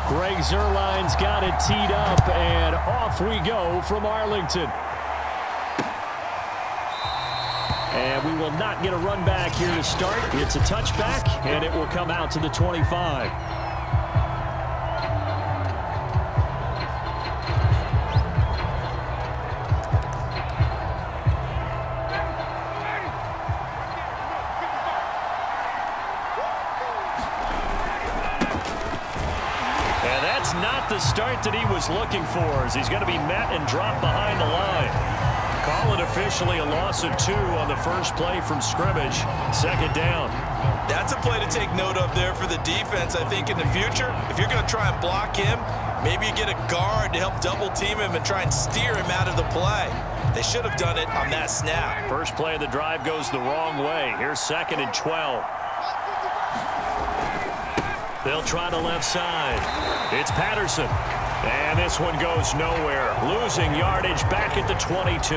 Greg Zuerlein's got it teed up, and off we go from Arlington. And we will not get a run back here to start. It's a touchback, and it will come out to the 25. And that's not the start that he was looking for, as he's going to be met and dropped behind the line. Call it officially a loss of 2 on the first play from scrimmage. Second down. That's a play to take note of there for the defense, I think, in the future. If you're going to try and block him, maybe you get a guard to help double team him and try and steer him out of the play. They should have done it on that snap. First play of the drive goes the wrong way. Here's 2nd and 12. They'll try the left side. It's Patterson. And this one goes nowhere. Losing yardage back at the 22.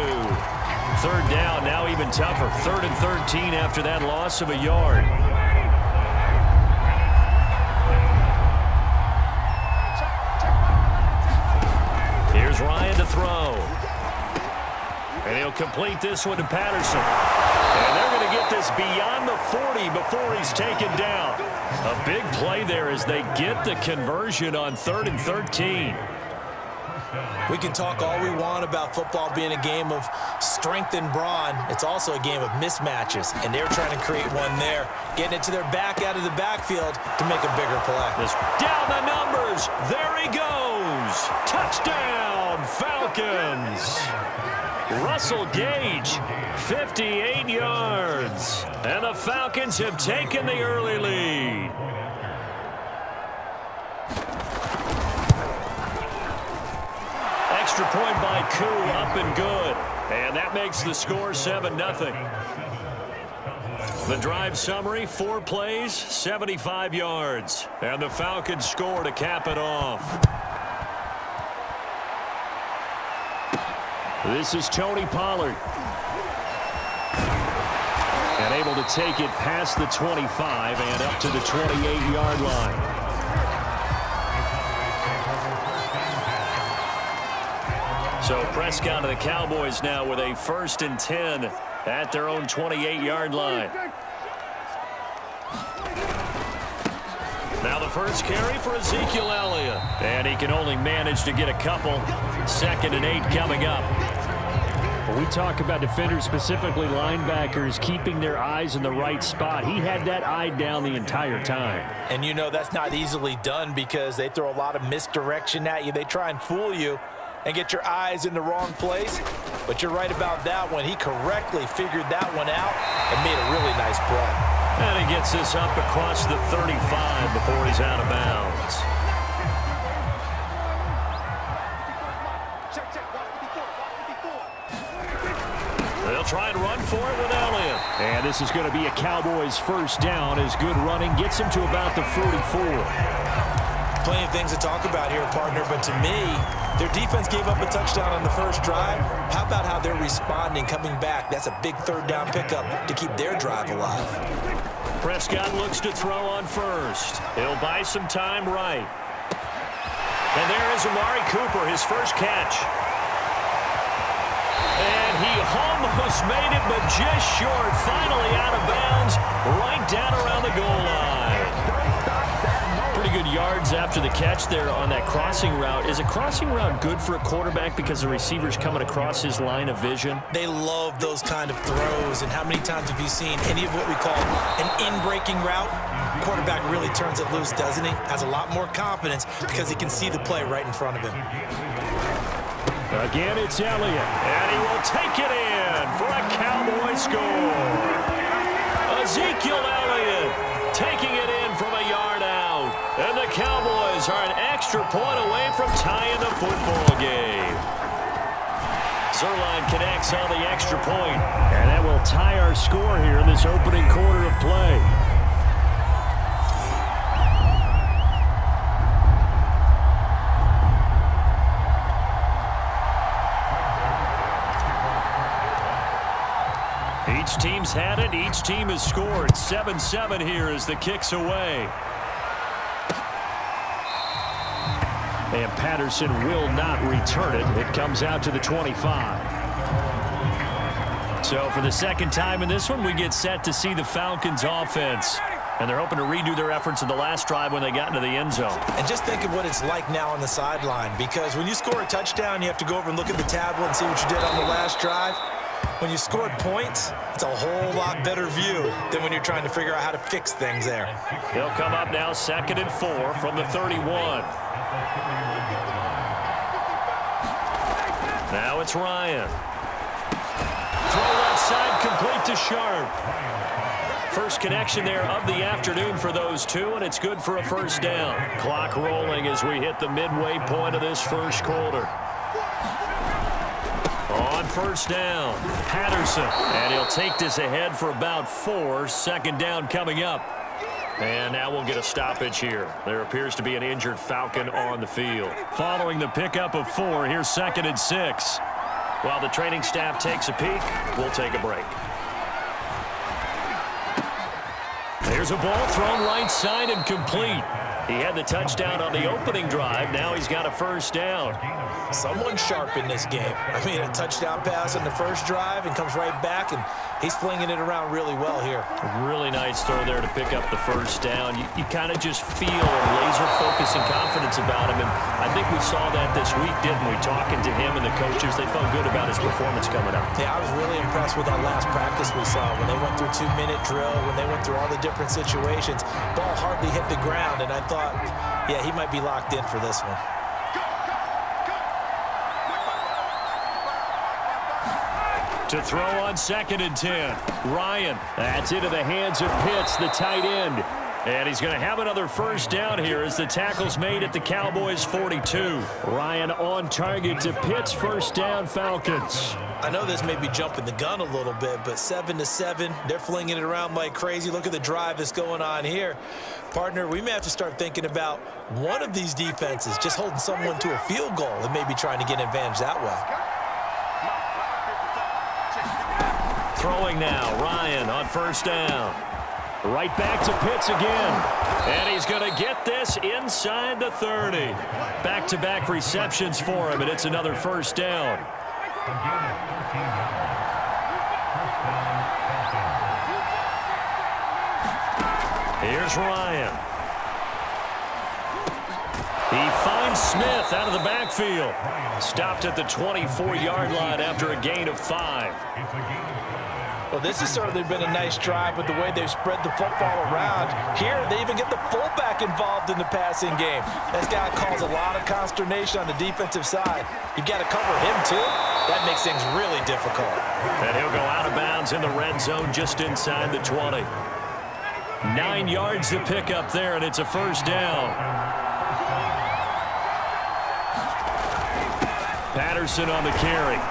Third down, now even tougher. 3rd and 13 after that loss of a yard. Here's Ryan to throw. And he'll complete this one to Patterson. And they're going to get this beyond the 40 before he's taken down. A big play there as they get the conversion on 3rd and 13. We can talk all we want about football being a game of strength and brawn. It's also a game of mismatches, and they're trying to create one there, getting it to their back out of the backfield to make a bigger play. Down the numbers. There he goes. Touchdown, Falcons. Russell Gage, 58 yards. And the Falcons have taken the early lead. Extra point by Koo, up and good. And that makes the score 7-0. The drive summary, 4 plays, 75 yards. And the Falcons score to cap it off. This is Tony Pollard. And able to take it past the 25 and up to the 28-yard line. So Prescott of the Cowboys now with a 1st and 10 at their own 28-yard line. Now the first carry for Ezekiel Elliott. And he can only manage to get a couple. 2nd and 8 coming up. When we talk about defenders, specifically linebackers, keeping their eyes in the right spot, he had that eye down the entire time. And you know that's not easily done because they throw a lot of misdirection at you. They try and fool you and get your eyes in the wrong place. But you're right about that one. He correctly figured that one out and made a really nice play. And he gets this up across the 35 before he's out of bounds. They'll try and run for it with Elliott. And this is going to be a Cowboys first down as good running gets him to about the 44. Plenty of things to talk about here, partner, but to me, their defense gave up a touchdown on the first drive. How about how they're responding, coming back? That's a big 3rd down pickup to keep their drive alive. Prescott looks to throw on first. He'll buy some time right. And there is Amari Cooper, his first catch. And he almost made it, but just short. Finally out of bounds, right down around the goal line. Pretty good yards after the catch there on that crossing route. Is a crossing route good for a quarterback because the receiver's coming across his line of vision? They love those kind of throws. And how many times have you seen any of what we call an in-breaking route? Quarterback really turns it loose, doesn't he? Has a lot more confidence because he can see the play right in front of him. Again, it's Elliott, and he will take it in for a Cowboy score. Ezekiel Elliott taking it in from a yard out. And the Cowboys are an extra point away from tying the football game. Zuerlein connects on the extra point, and that will tie our score here in this opening quarter of play. Each team's had it. Each team has scored. 7-7 here as the kick's away. And Patterson will not return it. It comes out to the 25. So for the second time in this one, we get set to see the Falcons offense. And they're hoping to redo their efforts in the last drive when they got into the end zone. And just think of what it's like now on the sideline, because when you score a touchdown, you have to go over and look at the tablet and see what you did on the last drive. When you scored points, it's a whole lot better view than when you're trying to figure out how to fix things there. He'll come up now 2nd and 4 from the 31. Now it's Ryan. Throw left side, complete to Sharp. First connection there of the afternoon for those two, and it's good for a first down. Clock rolling as we hit the midway point of this first quarter. On first down, Patterson, and he'll take this ahead for about 4. Second down coming up. And now we'll get a stoppage here. There appears to be an injured Falcon on the field. Following the pickup of 4, here's 2nd and 6. While the training staff takes a peek, we'll take a break. There's a ball thrown right side and complete. He had the touchdown on the opening drive. Now he's got a first down. Someone's sharp in this game. I mean, a touchdown pass on the first drive and comes right back, and he's flinging it around really well here. A really nice throw there to pick up the first down. You kind of just feel a laser focus and confidence about him, and I think we saw that this week, didn't we? Talking to him and the coaches, they felt good about his performance coming up. Yeah, I was really impressed with our last practice we saw when they went through 2-minute drill, when they went through all the different situations. Ball hardly hit the ground, and I thought, yeah, he might be locked in for this one. To throw on 2nd and 10. Ryan, that's into the hands of Pitts, the tight end. And he's going to have another first down here as the tackle's made at the Cowboys 42. Ryan on target to Pitts, first down, Falcons. I know this may be jumping the gun a little bit, but 7-7, they're flinging it around like crazy. Look at the drive that's going on here. Partner, we may have to start thinking about one of these defenses just holding someone to a field goal and maybe trying to get an advantage that way. Throwing now, Ryan on first down. Right back to Pitts again. And he's going to get this inside the 30. Back-to-back receptions for him, and it's another first down. Here's Ryan. He finds Smith out of the backfield. Stopped at the 24-yard line after a gain of 5. Well, this has certainly been a nice drive with the way they've spread the football around. Here, they even get the fullback involved in the passing game. That's got to cause a lot of consternation on the defensive side. You've got to cover him, too. That makes things really difficult. And he'll go out of bounds in the red zone just inside the 20. 9 yards to pick up there, and it's a first down. Patterson on the carry.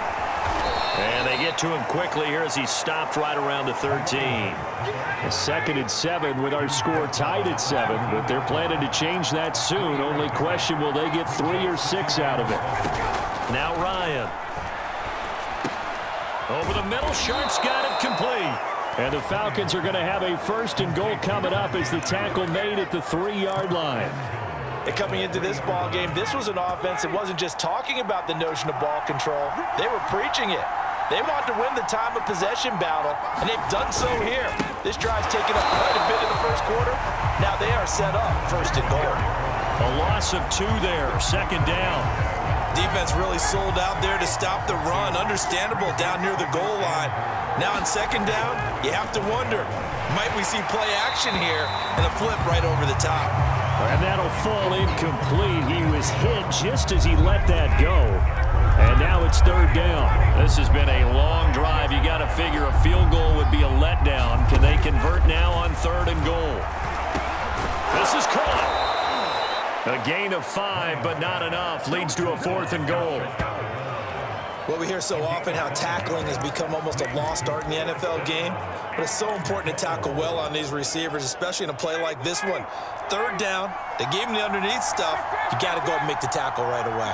And they get to him quickly here as he stopped right around the 13. A 2nd and 7 with our score tied at 7, but they're planning to change that soon. Only question, will they get 3 or 6 out of it? Now Ryan. Over the middle, Sharp's got it complete. And the Falcons are going to have a 1st and goal coming up as the tackle made at the 3-yard line. And coming into this ball game, this was an offense that wasn't just talking about the notion of ball control. They were preaching it. They want to win the time of possession battle, and they've done so here. This drive's taken up quite a bit in the first quarter. Now they are set up 1st and goal. A loss of 2 there, 2nd down. Defense really sold out there to stop the run. Understandable down near the goal line. Now on 2nd down, you have to wonder, might we see play action here and a flip right over the top? And that'll fall incomplete. He was hit just as he let that go. And now it's 3rd down. This has been a long drive. You got to figure a field goal would be a letdown. Can they convert now on 3rd and goal? This is caught. A gain of 5, but not enough. Leads to a 4th and goal. Well, we hear so often how tackling has become almost a lost art in the NFL game. But it's so important to tackle well on these receivers, especially in a play like this one. 3rd down, they gave him the underneath stuff. You got to go and make the tackle right away.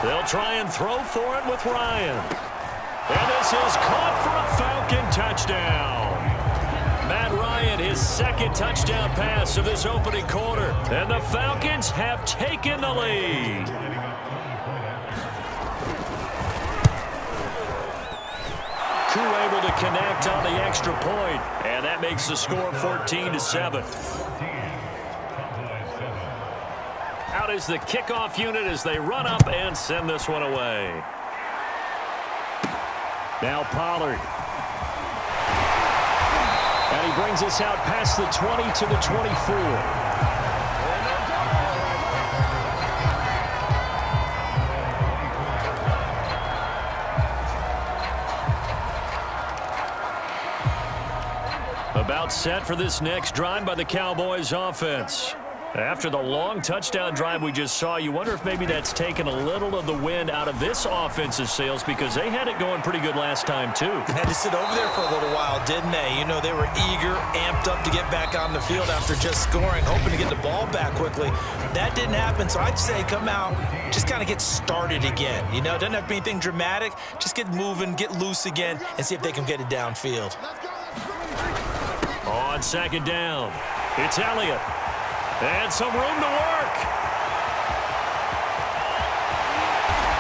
They'll try and throw for it with Ryan. And this is caught for a Falcon touchdown. Matt Ryan in his second touchdown pass of this opening quarter. And the Falcons have taken the lead. Crew able to connect on the extra point, and that makes the score 14-7. Out is the kickoff unit as they run up and send this one away. Now Pollard. And he brings us out past the 20 to the 24. About set for this next drive by the Cowboys offense. After the long touchdown drive we just saw, you wonder if maybe that's taken a little of the wind out of this offensive sails, because they had it going pretty good last time too. They had to sit over there for a little while, didn't they? You know, they were eager, amped up to get back on the field after just scoring, hoping to get the ball back quickly. That didn't happen, so I'd say come out, just kind of get started again. You know, doesn't have to be anything dramatic. Just get moving, get loose again, and see if they can get it downfield. On second down, it's Elliott. And some room to work.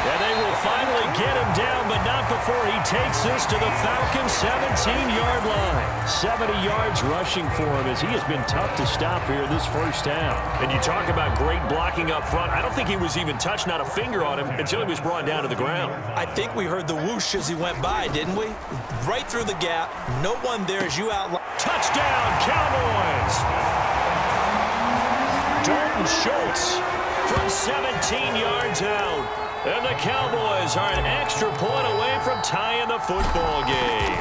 And they will finally get him down, but not before he takes this to the Falcons' 17-yard line. 70 yards rushing for him, as he has been tough to stop here this first half. And you talk about great blocking up front. I don't think he was even touched, not a finger on him, until he was brought down to the ground. I think we heard the whoosh as he went by, didn't we? Right through the gap. No one there as you outlined. Touchdown, Cowboys! Dalton Schultz from 17 yards out. And the Cowboys are an extra point away from tying the football game.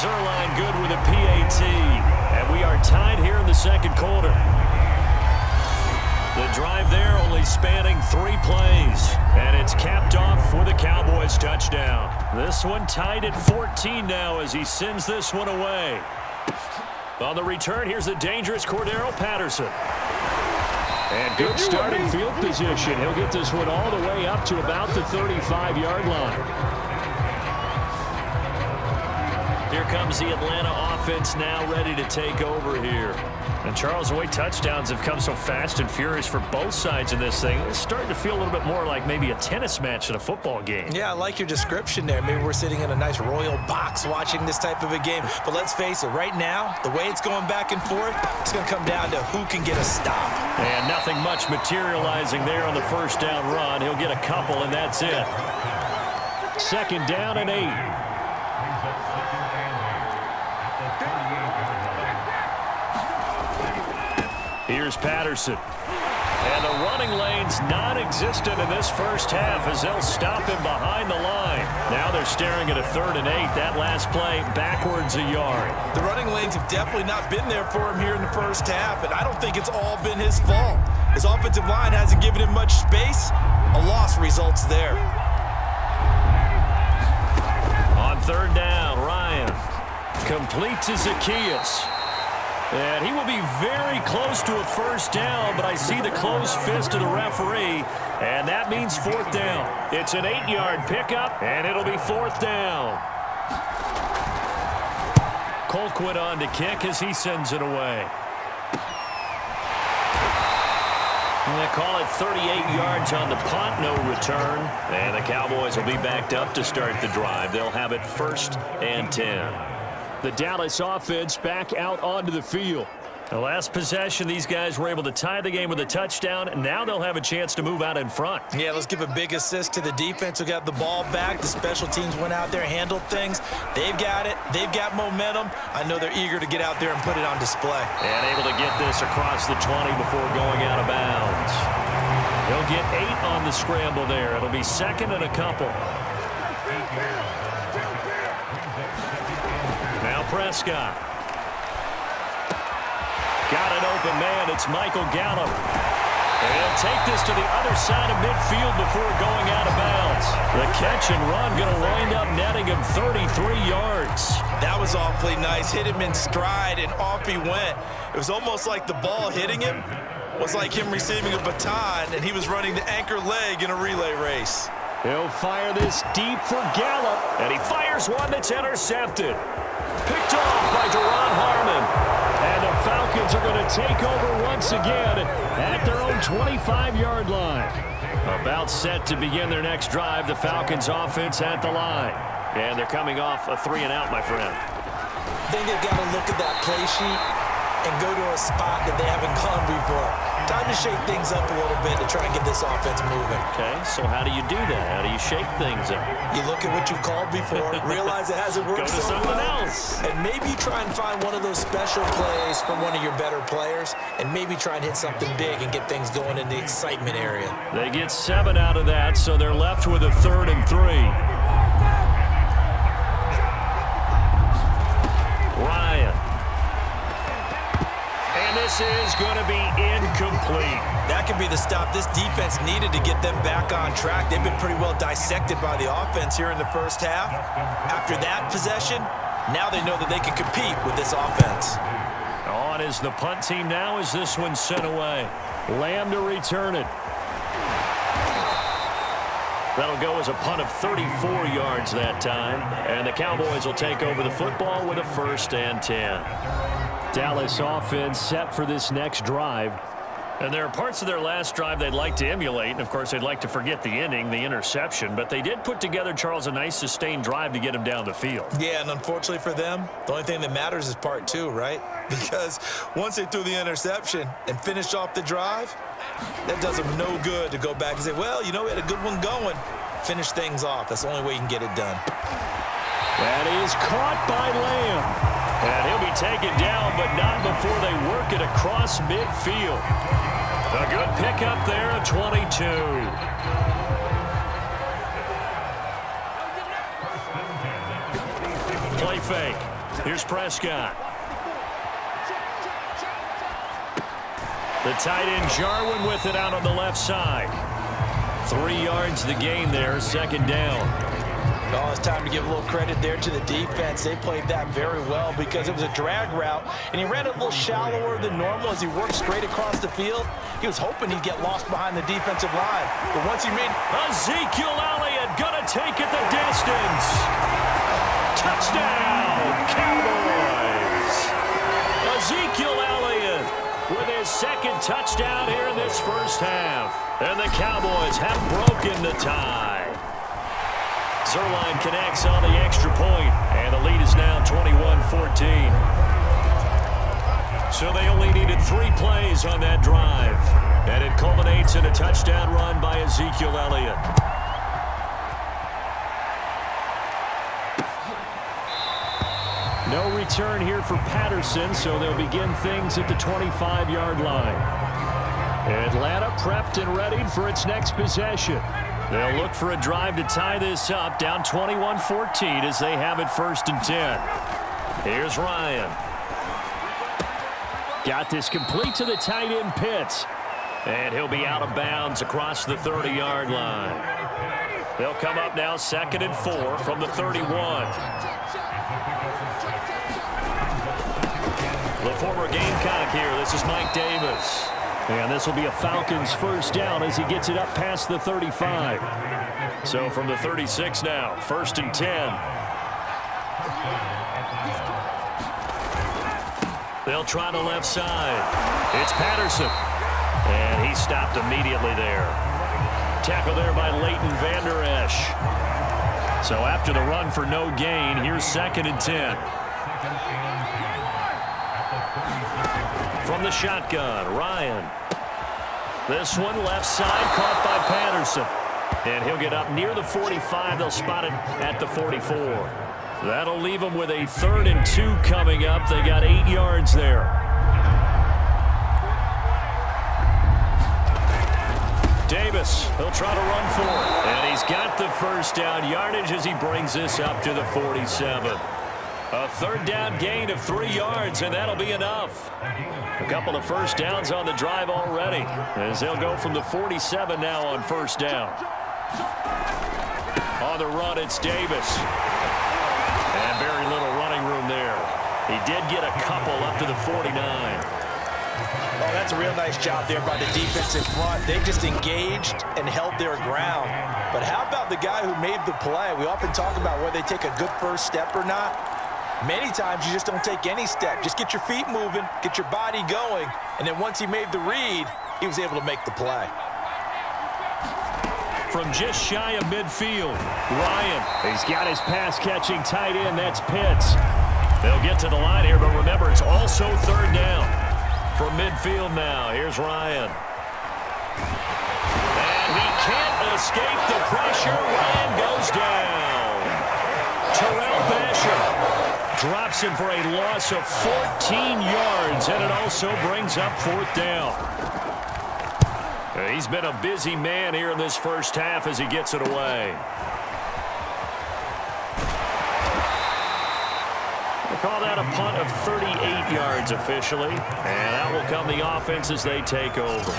Zerline good with a PAT. And we are tied here in the second quarter. The drive there only spanning 3 plays. And it's capped off with a Cowboys touchdown. This one tied at 14 now as he sends this one away. On the return, here's the dangerous Cordero Patterson. And good starting field position. He'll get this one all the way up to about the 35-yard line. Here comes the Atlanta offense now ready to take over here. And Charles, the way touchdowns have come so fast and furious for both sides in this thing, it's starting to feel a little bit more like maybe a tennis match than a football game. Yeah, I like your description there. Maybe we're sitting in a nice royal box watching this type of a game. But let's face it, right now, the way it's going back and forth, it's going to come down to who can get a stop. And nothing much materializing there on the first down run. He'll get a couple, and that's it. Second down and 8. Here's Patterson. And the running lane's non-existent in this first half as they'll stop him behind the line. Now they're staring at a 3rd and 8. That last play backwards a yard. The running lanes have definitely not been there for him here in the first half, and I don't think it's all been his fault. His offensive line hasn't given him much space. A loss results there. On 3rd down, Ryan completes to Zacchaeus. And he will be very close to a first down, but I see the closed fist of the referee, and that means 4th down. It's an 8-yard pickup, and it'll be 4th down. Colquitt on to kick as he sends it away. And they call it 38 yards on the punt, no return. And the Cowboys will be backed up to start the drive. They'll have it 1st and 10. The Dallas offense back out onto the field. The last possession, these guys were able to tie the game with a touchdown, and now they'll have a chance to move out in front. Yeah, let's give a big assist to the defense who got the ball back. The special teams went out there, handled things. They've got it. They've got momentum. I know they're eager to get out there and put it on display. And able to get this across the 20 before going out of bounds. He'll get 8 on the scramble there. It'll be 2nd and a couple. Now Prescott. Got an open man. It's Michael Gallup. And he'll take this to the other side of midfield before going out of bounds. The catch and run going to wind up netting him 33 yards. That was awfully nice. Hit him in stride, and off he went. It was almost like the ball hitting him was like him receiving a baton, and he was running the anchor leg in a relay race. He'll fire this deep for Gallup, and he fires one that's intercepted. Picked off by Duron Harmon. And the Falcons are going to take over once again at their own 25-yard line. About set to begin their next drive, the Falcons offense at the line. And they're coming off a 3-and-out, my friend. I think they've got to look at that play sheet and go to a spot that they haven't gone before. Time to shake things up a little bit to try and get this offense moving. Okay, so how do you do that? How do you shake things up? You look at what you called before, realize it hasn't worked so well. Go to something else. And maybe try and find one of those special plays from one of your better players, and maybe try and hit something big and get things going in the excitement area. They get 7 out of that, so they're left with a 3rd and 3. Ryan. And this is going to be incomplete. That could be the stop this defense needed to get them back on track. They've been pretty well dissected by the offense here in the first half. After that possession, now they know that they can compete with this offense. On is the punt team now as this one's sent away. Lamb to return it. That'll go as a punt of 34 yards that time. And the Cowboys will take over the football with a 1st and 10. Dallas offense set for this next drive. And there are parts of their last drive they'd like to emulate. And, of course, they'd like to forget the ending, the interception. But they did put together, Charles, a nice sustained drive to get him down the field. Yeah, and unfortunately for them, the only thing that matters is part 2, right? Because once they threw the interception and finished off the drive, that does them no good to go back and say, well, you know, we had a good one going. Finish things off. That's the only way you can get it done. That is caught by Lamb. And he'll be taken down, but not before they work it across midfield. A good pickup there at 22. Play fake. Here's Prescott. The tight end Jarwin with it out on the left side. 3 yards the gain there, 2nd down. Oh, it's time to give a little credit there to the defense. They played that very well because it was a drag route, and he ran a little shallower than normal as he worked straight across the field. He was hoping he'd get lost behind the defensive line. But once he made... Ezekiel Elliott gonna take it the distance. Touchdown, Cowboys. Ezekiel Elliott with his 2nd touchdown here in this first half. And the Cowboys have broken the tie. Zerline connects on the extra point, and the lead is now 21-14. So they only needed 3 plays on that drive, and it culminates in a touchdown run by Ezekiel Elliott. No return here for Patterson, so they'll begin things at the 25-yard line. Atlanta prepped and ready for its next possession. They'll look for a drive to tie this up, down 21-14 as they have it 1st and 10. Here's Ryan. Got this complete to the tight end Pitts. And he'll be out of bounds across the 30-yard line. They'll come up now 2nd and 4 from the 31. The former Gamecock here. This is Mike Davis. And this will be a Falcons 1st down as he gets it up past the 35. So from the 36 now, 1st and 10. They'll try the left side. It's Patterson. And he stopped immediately there. Tackle there by Leighton Vander Esch. So after the run for no gain, here's 2nd and 10. From the shotgun, Ryan. This one left side caught by Patterson. And he'll get up near the 45. They'll spot it at the 44. That'll leave them with a 3rd and 2 coming up. They got 8 yards there. Davis, he'll try to run for it. And he's got the 1st down yardage as he brings this up to the 47. A 3rd down gain of 3 yards, and that'll be enough. A couple of 1st downs on the drive already, as they'll go from the 47 now on 1st down. On the run, it's Davis. And very little running room there. He did get a couple up to the 49. Oh, that's a real nice job there by the defense in front. They just engaged and held their ground. But how about the guy who made the play? We often talk about whether they take a good 1st step or not. Many times you just don't take any step. Just get your feet moving, get your body going, and then once he made the read, he was able to make the play. From just shy of midfield, Ryan. He's got his pass-catching tight end. That's Pitts. They'll get to the line here, but remember, it's also third down. From midfield now, here's Ryan. And he can't escape the pressure. Ryan goes down. Terrell Basher drops him for a loss of 14 yards, and it also brings up fourth down. He's been a busy man here in this first half as he gets it away. We'll call that a punt of 38 yards officially, and that will come the offense as they take over.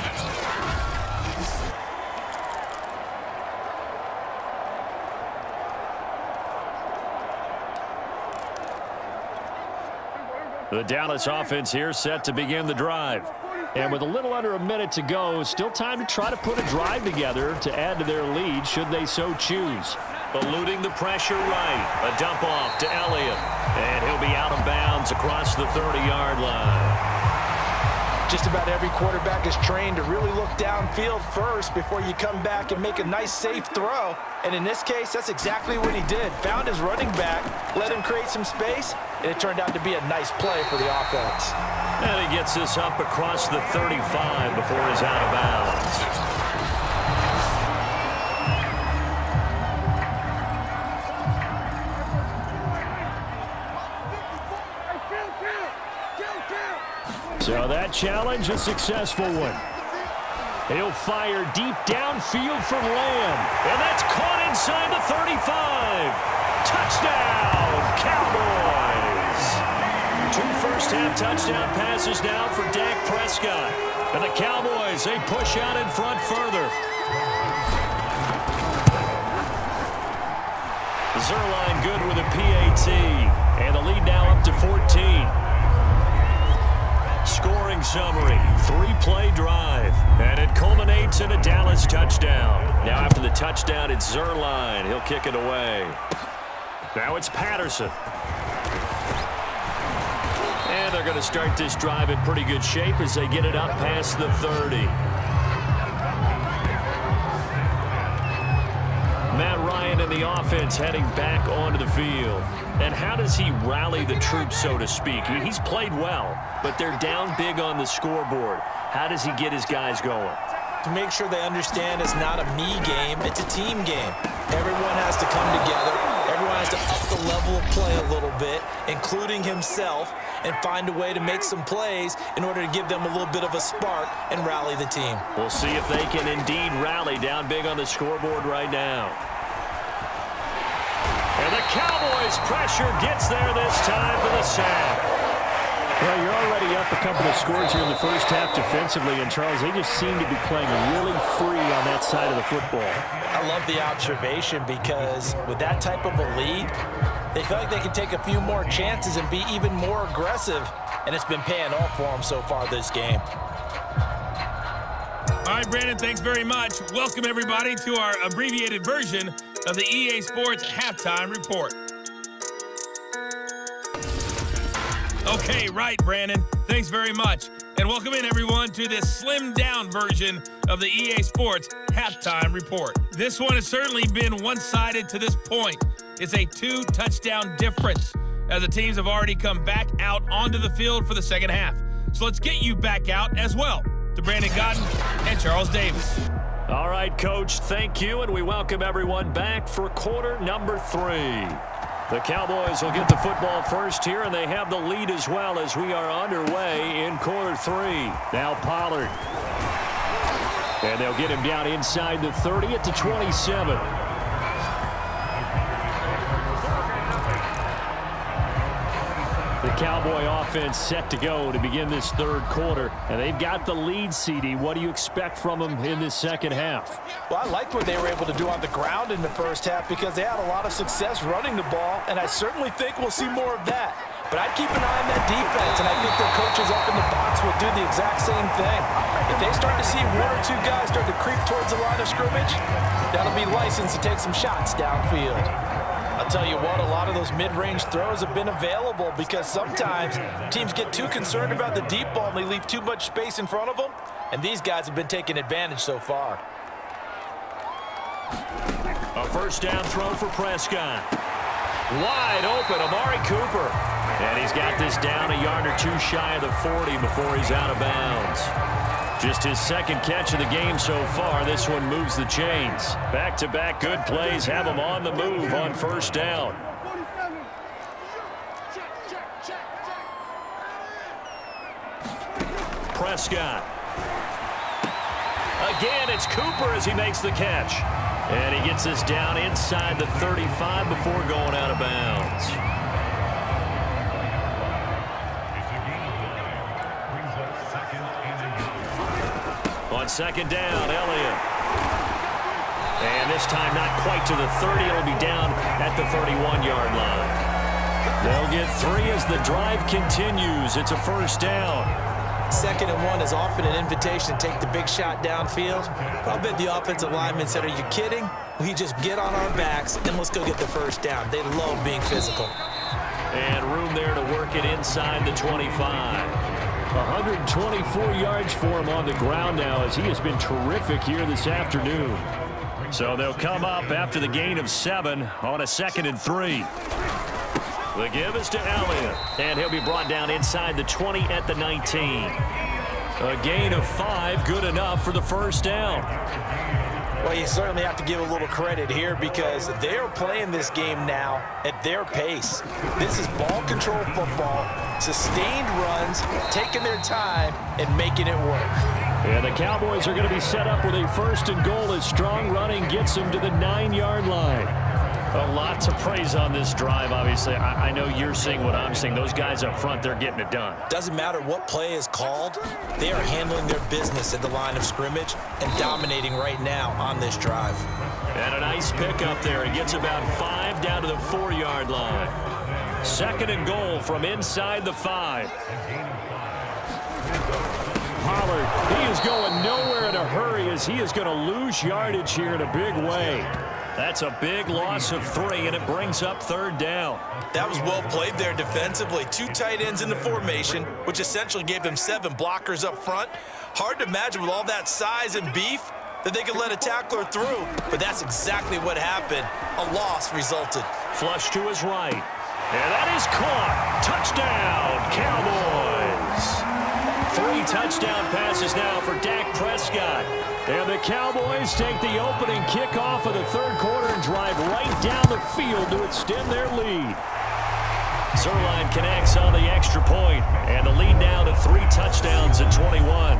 The Dallas offense here set to begin the drive. And with a little under a minute to go, still time to try to put a drive together to add to their lead should they so choose. Eluding the pressure right. A dump off to Elliott. And he'll be out of bounds across the 30-yard line. Just about every quarterback is trained to really look downfield first before you come back and make a nice, safe throw. And in this case, that's exactly what he did. Found his running back, let him create some space, and it turned out to be a nice play for the offense. And he gets this up across the 35 before he's out of bounds. So that challenge, a successful one. He'll fire deep downfield for Lamb. And that's caught inside the 35. Touchdown, Cowboys. 2 first-half touchdown passes now for Dak Prescott. And the Cowboys, they push out in front further. Zerline good with a PAT. And the lead now up to 14. Scoring summary, 3-play drive, and it culminates in a Dallas touchdown. Now after the touchdown, it's Zerline. He'll kick it away. Now it's Patterson. And they're going to start this drive in pretty good shape as they get it up past the 30. Matt Ryan and the offense heading back onto the field. And how does he rally the troops, so to speak? He's played well, but they're down big on the scoreboard. How does he get his guys going? To make sure they understand it's not a me game, it's a team game. Everyone has to come together. Everyone has to up the level of play a little bit, including himself, and find a way to make some plays in order to give them a little bit of a spark and rally the team. We'll see if they can indeed rally down big on the scoreboard right now. And the Cowboys pressure gets there this time for the sack. Well, you're already up a couple of scores here in the first half defensively, and Charles, they just seem to be playing really free on that side of the football. I love the observation because with that type of a lead, they feel like they can take a few more chances and be even more aggressive, and it's been paying off for them so far this game. All right, Brandon, thanks very much. Welcome, everybody, to our abbreviated version of the EA Sports Halftime Report. Okay, right, Brandon. Thanks very much. And welcome in, everyone, to this slimmed-down version of the EA Sports Halftime Report. This one has certainly been one-sided to this point. It's a 2-touchdown difference as the teams have already come back out onto the field for the second half. So let's get you back out as well to Brandon Godden and Charles Davis. All right, Coach, thank you, and we welcome everyone back for quarter number 3. The Cowboys will get the football first here, and they have the lead as well as we are underway in quarter 3. Now Pollard. And they'll get him down inside the 30 at the 27. The Cowboy offense set to go to begin this third quarter, and they've got the lead, CD. What do you expect from them in this second half? Well, I like what they were able to do on the ground in the first half because they had a lot of success running the ball, and I certainly think we'll see more of that. But I'd keep an eye on that defense, and I think their coaches up in the box will do the exact same thing. If they start to see 1 or 2 guys start to creep towards the line of scrimmage, that'll be licensed to take some shots downfield. A I'll tell you what, a lot of those mid-range throws have been available because sometimes teams get too concerned about the deep ball and they leave too much space in front of them, and these guys have been taking advantage so far. A first down throw for Prescott. Wide open, Amari Cooper. And he's got this down a yard or two shy of the 40 before he's out of bounds. Just his second catch of the game so far. This one moves the chains. Back-to-back good plays have him on the move on first down. Prescott. Again, it's Cooper as he makes the catch. And he gets this down inside the 35 before going out of bounds. On second down, Elliott. And this time not quite to the 30. It'll be down at the 31-yard line. They'll get 3 as the drive continues. It's a first down. 2nd and 1 is often an invitation to take the big shot downfield. I'll bet the offensive lineman said, are you kidding? We just get on our backs and let's go get the first down. They love being physical. And room there to work it inside the 25. 124 yards for him on the ground now as he has been terrific here this afternoon. So they'll come up after the gain of 7 on a 2nd and 3. The give is to Elliott, and he'll be brought down inside the 20 at the 19. A gain of 5, good enough for the first down. Well, you certainly have to give a little credit here because they're playing this game now at their pace. This is ball control football, sustained runs, taking their time, and making it work. And the Cowboys are going to be set up with a 1st and goal as strong running gets them to the 9-yard line. A lot to praise on this drive, obviously. I know you're seeing what I'm seeing. Those guys up front, they're getting it done. Doesn't matter what play is called. They are handling their business at the line of scrimmage and dominating right now on this drive. And a nice pick up there. It gets about 5 down to the 4-yard line. 2nd and goal from inside the 5. Pollard, he is going nowhere in a hurry as he is going to lose yardage here in a big way. That's a big loss of 3, and it brings up 3rd down. That was well played there defensively. 2 tight ends in the formation, which essentially gave them 7 blockers up front. Hard to imagine with all that size and beef that they could let a tackler through, but that's exactly what happened. A loss resulted. Flush to his right. And that is caught. Touchdown, Cowboys. 3 touchdown passes now for Dak Prescott. And the Cowboys take the opening kickoff of the 3rd quarter and drive right down the field to extend their lead. Zuerlein connects on the extra point, and the lead now to 3 touchdowns at 21.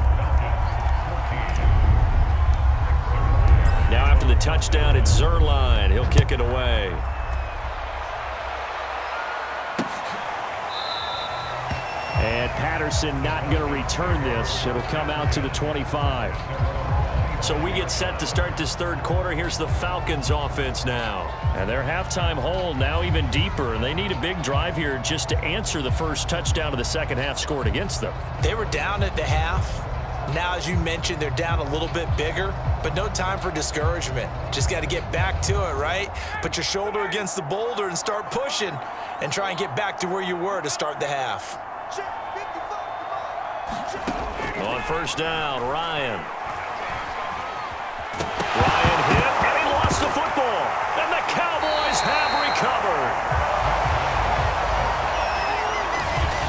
Now after the touchdown, it's Zuerlein. He'll kick it away. And Patterson not going to return this. It'll come out to the 25. So we get set to start this 3rd quarter. Here's the Falcons offense now. And their halftime hole now even deeper. And they need a big drive here just to answer the first touchdown of the 2nd half scored against them. They were down at the half. Now, as you mentioned, they're down a little bit bigger, but no time for discouragement. Just got to get back to it, right? Put your shoulder against the boulder and start pushing and try and get back to where you were to start the half. On first down, Ryan hit, and he lost the football. And the Cowboys have recovered.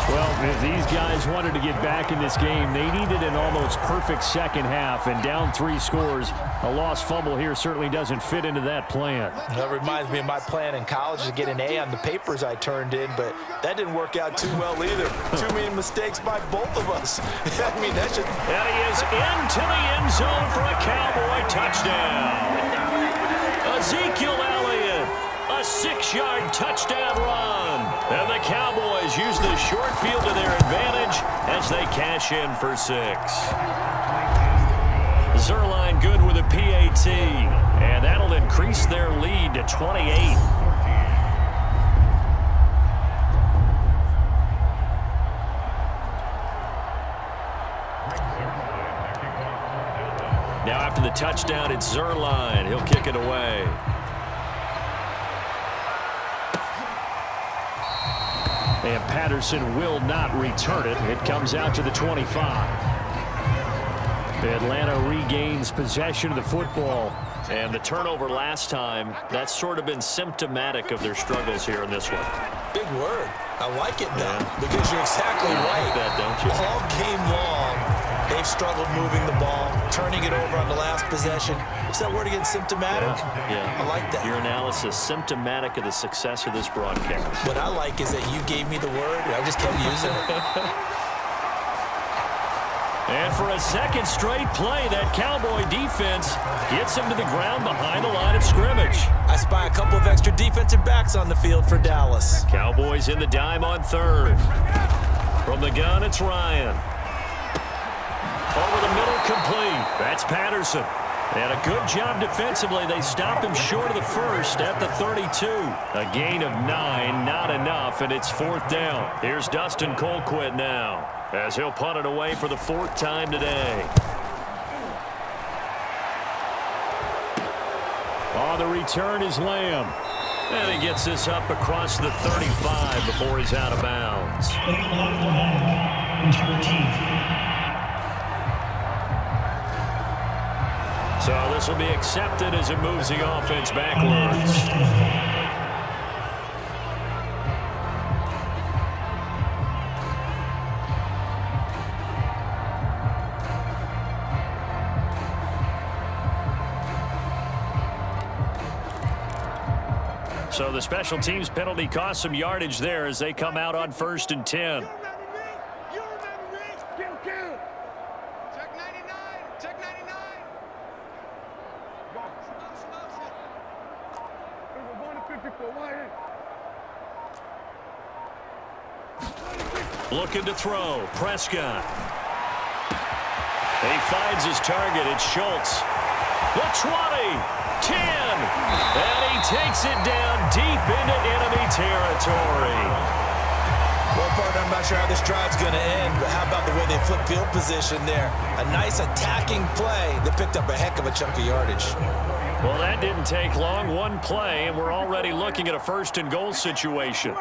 Well, if these guys wanted to get back in this game, they needed an almost perfect 2nd half. And down 3 scores, a lost fumble here certainly doesn't fit into that plan. That reminds me of my plan in college to get an A on the papers I turned in, but that didn't work out too well either. Too many mistakes by both of us. I mean, that should... And he is into the end zone for a Cowboy touchdown. Ezekiel Elliott, a 6-yard touchdown run. And the Cowboys use the short field to their advantage as they cash in for 6. Zuerlein good with a PAT, and that'll increase their lead to 28. Now after the touchdown, it's Zuerlein. He'll kick it away. And Patterson will not return it. It comes out to the 25. Atlanta regains possession of the football. And the turnover last time, that's sort of been symptomatic of their struggles here in this one. Big word. I like it now because you're exactly right. You like that, don't you? All game long, they've struggled moving the ball, turning it over on the last possession. Is that word again, symptomatic? Yeah. I like that. Your analysis, symptomatic of the success of this broadcast. What I like is that you gave me the word, and I just kept using it. And for a second straight play, that Cowboy defense gets him to the ground behind the line of scrimmage. I spy a couple of extra defensive backs on the field for Dallas. Cowboys in the dime on third. From the gun, it's Ryan. Over the middle, complete. That's Patterson. And a good job defensively. They stopped him short of the first at the 32. A gain of 9, not enough, and it's fourth down. Here's Dustin Colquitt now, as he'll punt it away for the fourth time today. On the return is Lamb. And he gets this up across the 35 before he's out of bounds. So this will be accepted as it moves the offense backwards. So the special teams penalty cost some yardage there as they come out on 1st and 10. Looking to throw. Prescott. He finds his target. It's Schultz. The 20. 10. And he takes it down deep into enemy territory. Well, partner, I'm not sure how this drive's going to end, but how about the way they flip field position there? A nice attacking play that picked up a heck of a chunk of yardage. Well, that didn't take long. One play, and we're already looking at a 1st and goal situation.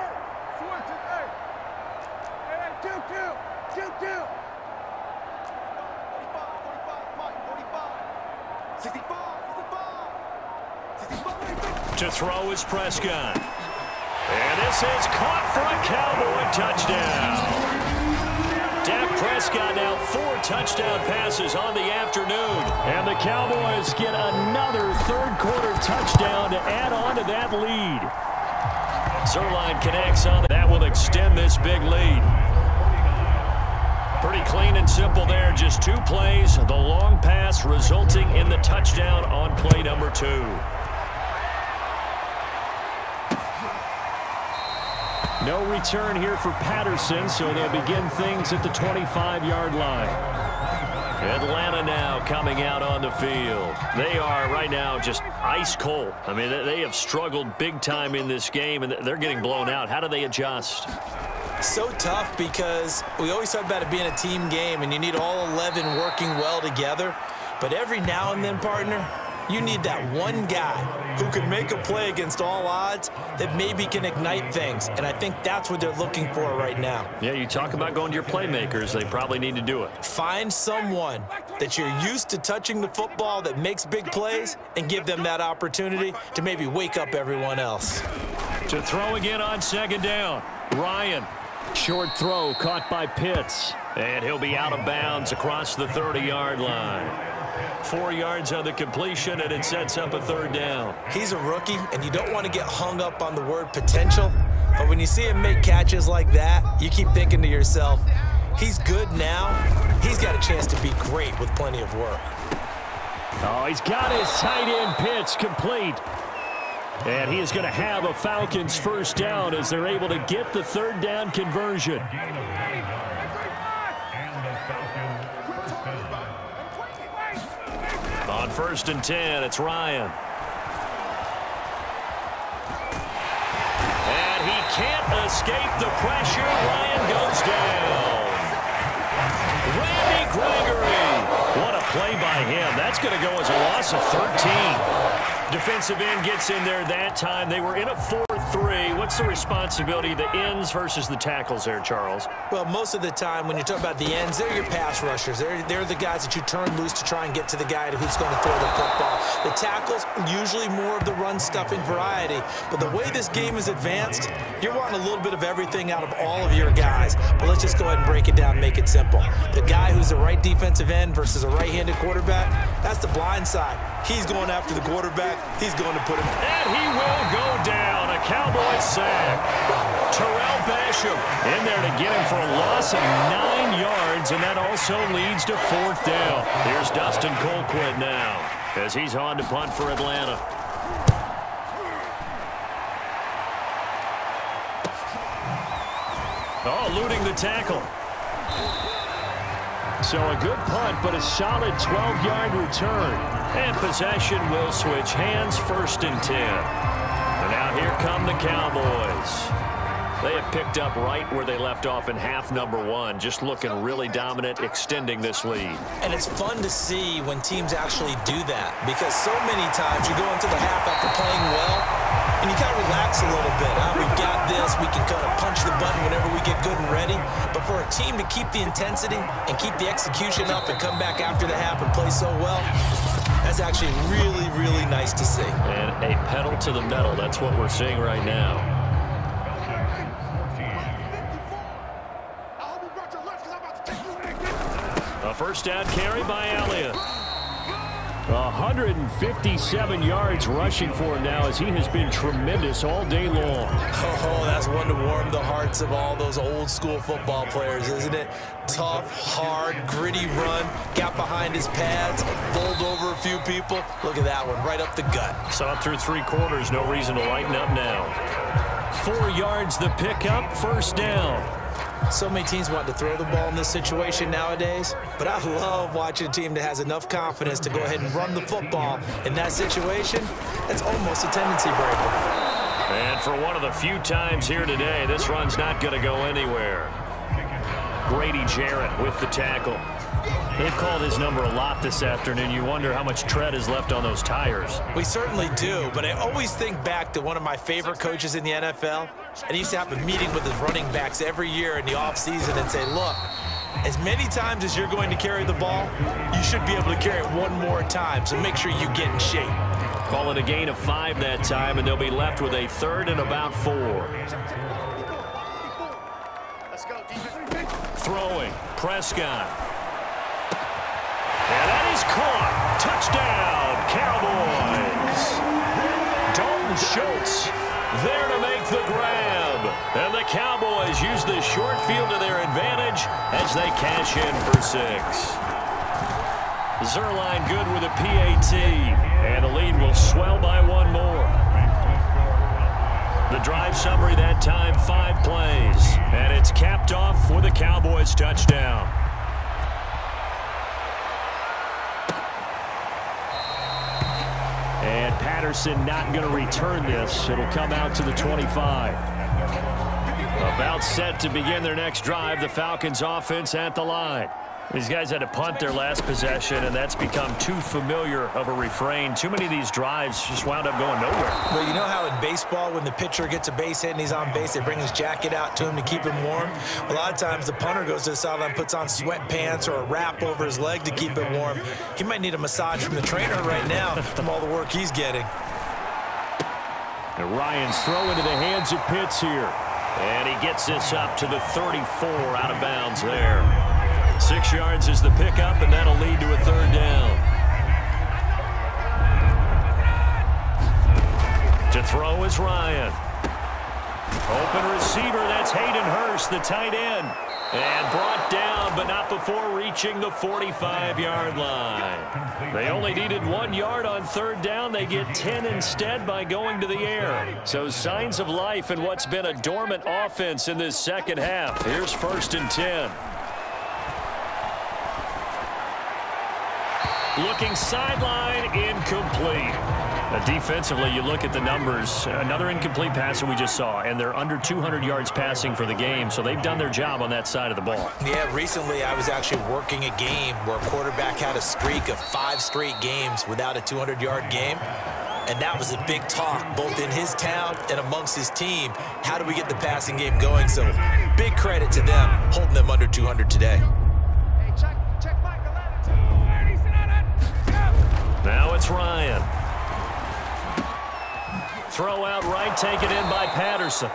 To throw is Prescott. And this is caught for a Cowboy touchdown. Dak Prescott now 4 touchdown passes on the afternoon. And the Cowboys get another third-quarter touchdown to add on to that lead. Zerline connects on. That will extend this big lead. Pretty clean and simple there. Just 2 plays. The long pass resulting in the touchdown on play number 2. No return here for Patterson, so they'll begin things at the 25-yard line. Atlanta now coming out on the field. They are right now just ice cold. I mean, they have struggled big time in this game, and they're getting blown out. How do they adjust? So tough because we always talk about it being a team game, and you need all 11 working well together. But every now and then, partner, you need that one guy who can make a play against all odds that maybe can ignite things. And I think that's what they're looking for right now. Yeah, you talk about going to your playmakers. They probably need to do it. Find someone that you're used to touching the football that makes big plays and give them that opportunity to maybe wake up everyone else. To throw again on 2nd down. Ryan. Short throw caught by Pitts. And he'll be out of bounds across the 30-yard line. 4 yards on the completion, and it sets up a 3rd down. He's a rookie, and you don't want to get hung up on the word potential. But when you see him make catches like that, you keep thinking to yourself, he's good now. He's got a chance to be great with plenty of work. Oh, he's got his tight end pitch complete. And he is going to have a Falcons 1st down as they're able to get the 3rd down conversion. On 1st and 10, it's Ryan. And he can't escape the pressure. Ryan goes down. Randy Gregory. What a play by him. That's going to go as a loss of 13. Defensive end gets in there that time. They were in a 4th 3. What's the responsibility of the ends versus the tackles there, Charles? Well, most of the time when you talk about the ends, they're your pass rushers. They're the guys that you turn loose to try and get to the guy who's going to throw the football. The tackles, usually more of the run-stuffing variety. But the way this game is advanced, you're wanting a little bit of everything out of all of your guys. But let's just go ahead and break it down and make it simple. The guy who's the right defensive end versus a right-handed quarterback, that's the blind side. He's going after the quarterback. He's going to put him. And he will go down. A Cowboys sack. Terrell Basham in there to get him for a loss of 9 yards, and that also leads to 4th down. Here's Dustin Colquitt now as he's on to punt for Atlanta. Oh, eluding the tackle. So a good punt, but a solid 12-yard return. And possession will switch hands, 1st and 10. And now here come the Cowboys. They have picked up right where they left off in half number 1, just looking really dominant, extending this lead. And it's fun to see when teams actually do that, because so many times you go into the half after playing well, and you kind of relax a little bit. We've got this. We can kind of punch the button whenever we get good and ready. But for a team to keep the intensity and keep the execution up and come back after the half and play so well, that's actually really, really nice to see. And a pedal to the metal. That's what we're seeing right now. A 1st down carry by Elliott. 157 yards rushing for him now as he has been tremendous all day long. Oh, that's one to warm the hearts of all those old school football players, isn't it? Tough, hard, gritty run, got behind his pads, bowled over a few people. Look at that one, right up the gut. Saw it through 3 quarters, no reason to lighten up now. 4 yards the pickup, 1st down. So many teams want to throw the ball in this situation nowadays, but I love watching a team that has enough confidence to go ahead and run the football in that situation. That's almost a tendency breaker. And for one of the few times here today, this run's not going to go anywhere. Grady Jarrett with the tackle. They've called his number a lot this afternoon. You wonder how much tread is left on those tires. We certainly do, but I always think back to one of my favorite coaches in the NFL. And he used to have a meeting with his running backs every year in the offseason and say, look, as many times as you're going to carry the ball, you should be able to carry it one more time, so make sure you get in shape. Call it a gain of 5 that time, and they'll be left with a 3rd and about 4. Throwing, Prescott. And that is caught. Touchdown, Cowboys. Dalton Schultz there to make the grab. And the Cowboys use the short field to their advantage as they cash in for 6. Zerline good with a PAT. And the lead will swell by 1 more. The drive summary that time, 5 plays. And it's capped off with a Cowboys touchdown. And Patterson not going to return this. It'll come out to the 25. About set to begin their next drive. The Falcons offense at the line. These guys had to punt their last possession, and that's become too familiar of a refrain. Too many of these drives just wound up going nowhere. Well, you know how in baseball, when the pitcher gets a base hit and he's on base, they bring his jacket out to him to keep him warm? A lot of times the punter goes to the sideline, puts on sweatpants or a wrap over his leg to keep it warm. He might need a massage from the trainer right now from all the work he's getting. And Ryan's throw into the hands of Pitts here. And he gets this up to the 34 out of bounds there. 6 yards is the pickup, and that'll lead to a 3rd down. To throw is Ryan. Open receiver, that's Hayden Hurst, the tight end. And brought down, but not before reaching the 45-yard line. They only needed 1 yard on 3rd down. They get 10 instead by going to the air. So signs of life in what's been a dormant offense in this second half. Here's 1st and 10. Looking sideline, incomplete. Defensively, you look at the numbers. Another incomplete pass that we just saw, and they're under 200 yards passing for the game, so they've done their job on that side of the ball. Yeah, recently I was actually working a game where a quarterback had a streak of 5 straight games without a 200-yard game. And that was a big talk, both in his town and amongst his team. How do we get the passing game going? So big credit to them, holding them under 200 today. Now it's Ryan. Throw out right, taken in by Patterson.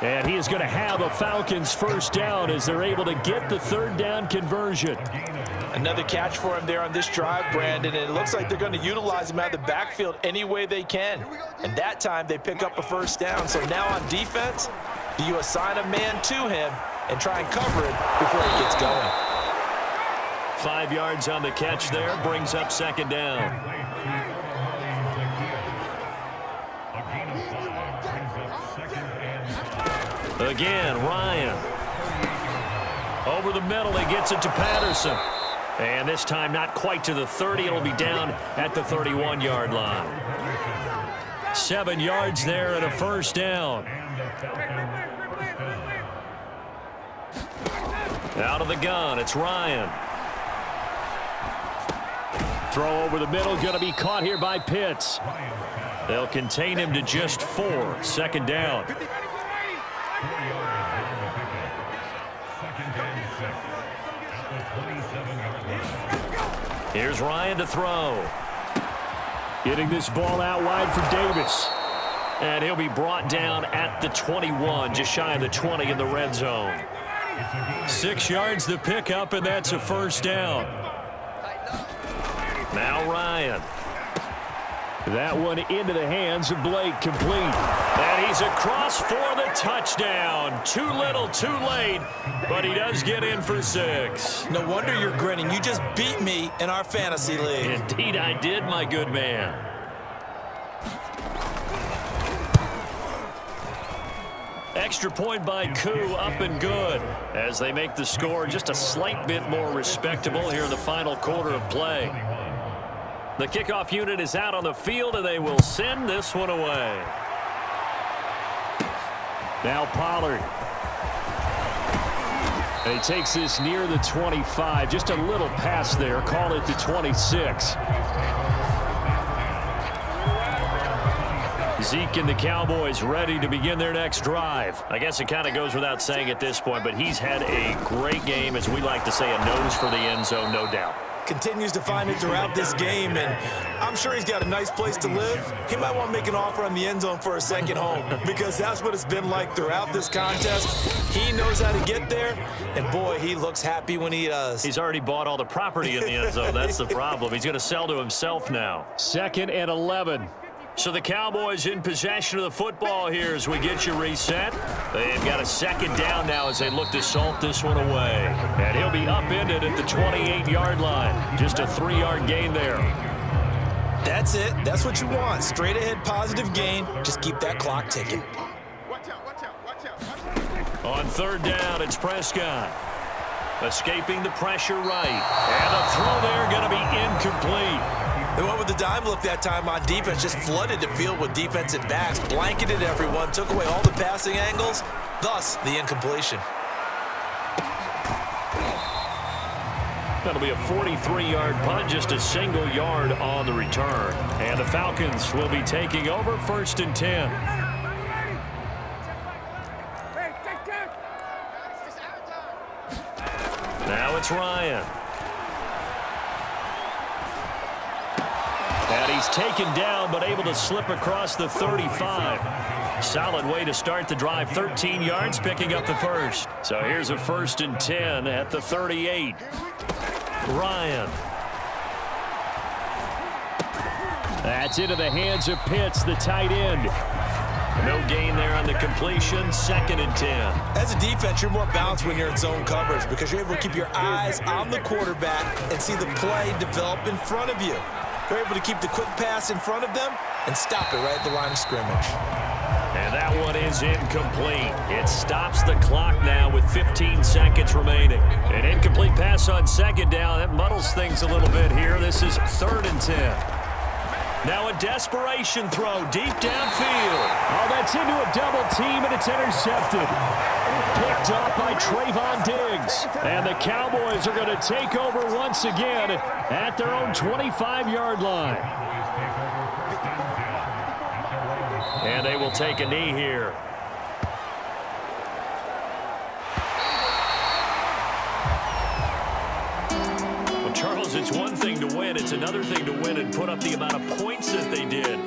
And he is going to have a Falcons first down as they're able to get the third down conversion. Another catch for him there on this drive, Brandon, and it looks like they're going to utilize him out of the backfield any way they can. And that time they pick up a first down. So now on defense, do you assign a man to him and try and cover it before he gets going? 5 yards on the catch there, brings up second down. Again, Ryan. Over the middle, he gets it to Patterson. And this time not quite to the 30. It'll be down at the 31-yard line. 7 yards there and a first down. Out of the gun, it's Ryan. Throw over the middle, going to be caught here by Pitts. They'll contain him to just 4. Second down. Here's Ryan to throw. Getting this ball out wide for Davis. And he'll be brought down at the 21, just shy of the 20 in the red zone. 6 yards the pickup, and that's a first down. Now Ryan. That one into the hands of Blake, complete. And he's across for the touchdown. Too little, too late, but he does get in for 6. No wonder you're grinning. You just beat me in our fantasy league. Indeed I did, my good man. Extra point by Koo, up and good, as they make the score just a slight bit more respectable here in the final quarter of play. The kickoff unit is out on the field, and they will send this one away. Now Pollard. And he takes this near the 25. Just a little pass there. Call it the 26. Zeke and the Cowboys ready to begin their next drive. I guess it kind of goes without saying at this point, but he's had a great game, as we like to say, a nose for the end zone, no doubt. Continues to find it throughout this game, and I'm sure he's got a nice place to live. He might want to make an offer on the end zone for a second home, because that's what it's been like throughout this contest. He knows how to get there, and boy, he looks happy when he does. He's already bought all the property in the end zone. That's the problem. He's going to sell to himself now. 2nd and 11. So the Cowboys in possession of the football here as we get you reset. They've got a second down now as they look to salt this one away. And he'll be upended at the 28-yard line. Just a 3-yard gain there. That's it. That's what you want. Straight ahead positive gain. Just keep that clock ticking. On third down, it's Prescott. Escaping the pressure right. And the throw there going to be incomplete. They went with the dime look that time on defense, just flooded the field with defensive backs, blanketed everyone, took away all the passing angles, thus the incompletion. That'll be a 43-yard punt, just a single yard on the return. And the Falcons will be taking over 1st and 10. Now it's Ryan. And he's taken down, but able to slip across the 35. Solid way to start the drive. 13 yards, picking up the first. So here's a 1st and 10 at the 38. Ryan. That's into the hands of Pitts, the tight end. No gain there on the completion. 2nd and 10. As a defense, you're more balanced when you're in zone coverage because you're able to keep your eyes on the quarterback and see the play develop in front of you. You're able to keep the quick pass in front of them and stop it right at the line of scrimmage. And that one is incomplete. It stops the clock now with 15 seconds remaining. An incomplete pass on 2nd down. That muddles things a little bit here. This is 3rd and 10. Now a desperation throw deep downfield. Oh, that's into a double team, and it's intercepted. Picked up by Trayvon Diggs. And the Cowboys are going to take over once again at their own 25-yard line. And they will take a knee here. Well, Charles, it's one thing to win. It's another thing to win and put up the amount of points that they did.